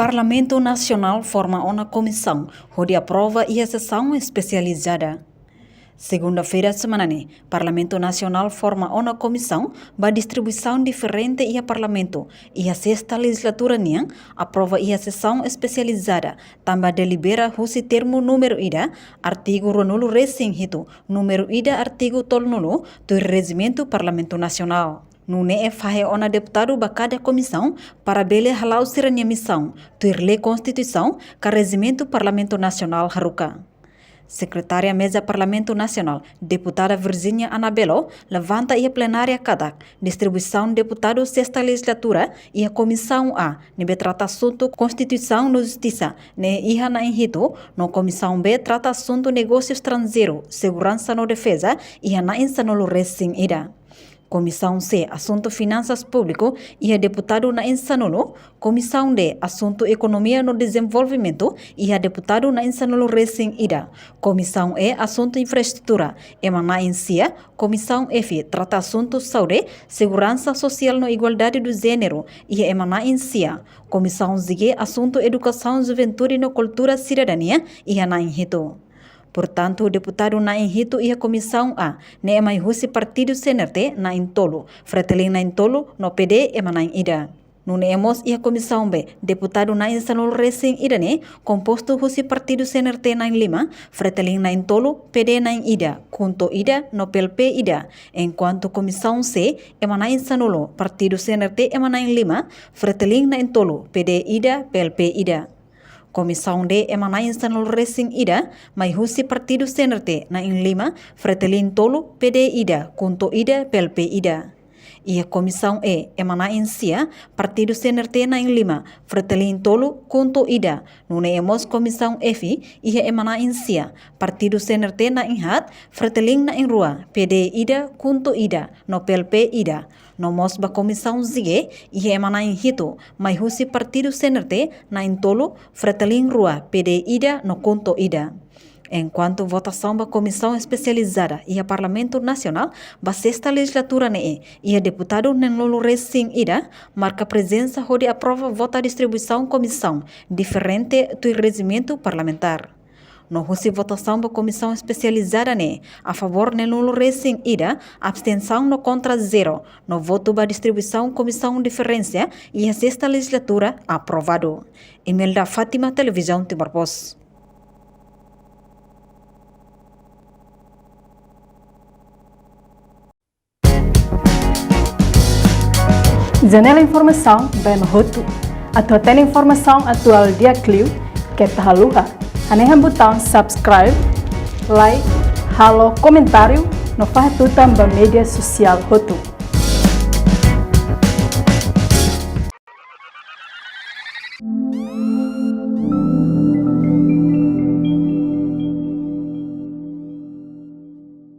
Parlamento Nacional forma uma comissão onde aprova a sessão especializada. Segunda-feira semanane, Parlamento Nacional forma uma comissão para distribuição diferente e a Parlamento e a sexta legislatura niang aprova a sessão especializada também delibera husi termo número ida artigo ronulu recém hito número ida artigo tolnulu do regimento Parlamento Nacional. Nune é fahe ona deputado ba cada comissão para bele halau siranya missão tuir lei Constituição ka regimento Parlamento Nacional haruka. Secretária Mesa Parlamento Nacional, deputada Virginia Anabelo, levanta a plenária CADAC, distribuição deputado sexta legislatura e a comissão A, nebe trata assunto Constituição no Justiça, ne iha na inhito, no comissão B trata assunto negócio estrangeiro, segurança no defesa e a na insanolo recém ida. Comissão C, Assunto Finanças Público e a deputado na Insanolo. Comissão D, Assunto Economia no Desenvolvimento e a deputado na Insanolo recém-ida. Comissão E, Assunto Infraestrutura, emana em CIA. Comissão F, Trata Assunto Saúde, Segurança Social no Igualdade do Gênero e emana em CIA. Comissão Z, Assunto Educação, Juventude e no Cultura Cidadania e a na Inhito. Portanto, o deputado na Inhito e a comissão A, ne emai husi partido CNRT na Intolo, Fretelin na Intolo, no PD emana em Ida. Nune emos e a comissão B, deputado na Insanolo recém-ida ne, composto husi partido CNRT na Lima, Fretelin na Intolo, PD na Ida, Kunto Ida, no PLP Ida. Enquanto comissão C, emana Insanolo, partido CNRT emana em Lima, Fretelin na Intolo, PD Ida, PLP Ida. Comissão D emana Insanolo recém-ida, mas husi partido CNRT na em Lima, Fretelin Tolo, PD Ida, Kunto Ida, PLP Ida. E a comissão E emana em CIA, partido CNRT na em Lima, Fretelin Tolo, Kunto Ida. Nune emos comissão F e emana em CIA, partido CNRT na em Hat, Fretelin na em Rua, PD Ida, Kunto Ida, no PLP Ida. Nomos ba comissão Z e emana em Hito, mas husi partido CNRT na em Tolo, Fretelin Rua, PD Ida, no Kunto Ida. Enquanto votação ba comissão especializada e a Parlamento Nacional ba sexta legislatura ne e a deputado Nenlolo recém-ida marca presença onde aprova vota distribuição comissão diferente do regimento parlamentar. No husi votação ba comissão especializada ne a favor Nenlolo recém-ida, abstenção no contra zero, no voto ba distribuição comissão diferença e a sexta legislatura aprovado. Imelda Fátima, Televisão Timor-Post. Janela Informação bem no Roto. Atau tem informação atual dia Clio que tá luha. Anehan botão subscribe, like, halo comentário no faz tudo também mídia social Roto.